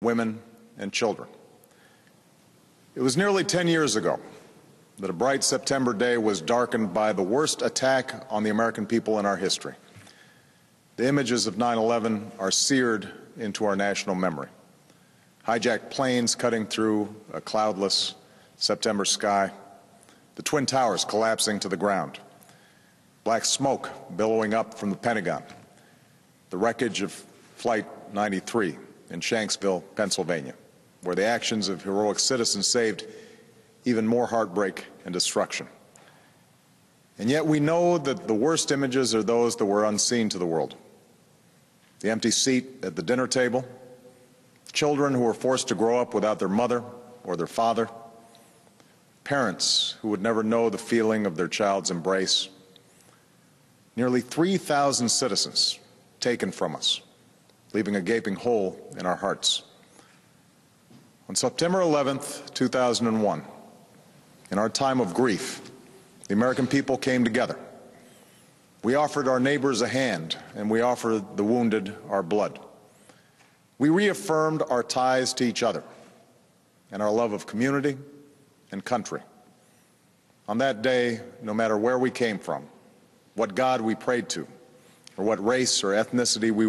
women, and children. It was nearly 10 years ago that a bright September day was darkened by the worst attack on the American people in our history. The images of 9/11 are seared into our national memory. Hijacked planes cutting through a cloudless September sky, the Twin Towers collapsing to the ground, black smoke billowing up from the Pentagon, the wreckage of Flight 93 in Shanksville, Pennsylvania, where the actions of heroic citizens saved even more heartbreak and destruction. And yet we know that the worst images are those that were unseen to the world. The empty seat at the dinner table, children who were forced to grow up without their mother or their father, parents who would never know the feeling of their child's embrace, nearly 3,000 citizens taken from us, leaving a gaping hole in our hearts. On September 11th, 2001, in our time of grief, the American people came together. We offered our neighbors a hand, and we offered the wounded our blood. We reaffirmed our ties to each other and our love of community and country. On that day, no matter where we came from, what God we prayed to, or what race or ethnicity we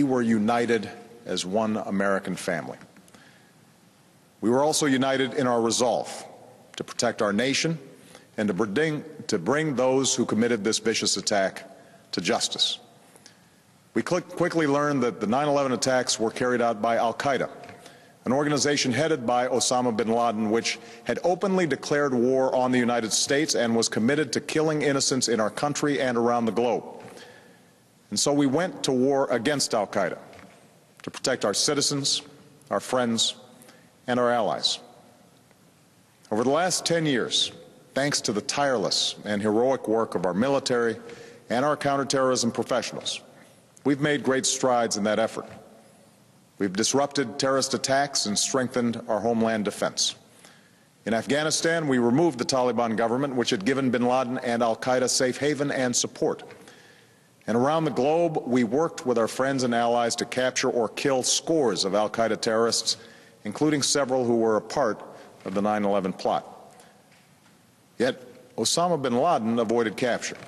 were united as one American family. We were also united in our resolve to protect our nation and to bring those who committed this vicious attack to justice. We quickly learned that the 9/11 attacks were carried out by Al-Qaeda, an organization headed by Osama bin Laden, which had openly declared war on the United States and was committed to killing innocents in our country and around the globe. And so we went to war against Al-Qaeda to protect our citizens, our friends, and our allies. Over the last 10 years, thanks to the tireless and heroic work of our military and our counterterrorism professionals, we've made great strides in that effort. We've disrupted terrorist attacks and strengthened our homeland defense. In Afghanistan, we removed the Taliban government, which had given bin Laden and al-Qaeda safe haven and support. And around the globe, we worked with our friends and allies to capture or kill scores of al-Qaeda terrorists, including several who were a part of the 9/11 plot. Yet Osama bin Laden avoided capture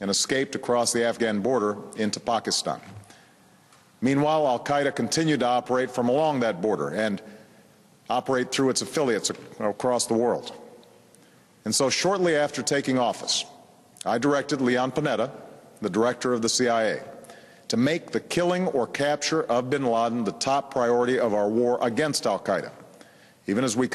and escaped across the Afghan border into Pakistan. Meanwhile, al-Qaeda continued to operate from along that border and operate through its affiliates across the world. And so shortly after taking office, I directed Leon Panetta, the director of the CIA, to make the killing or capture of bin Laden the top priority of our war against al-Qaeda, even as we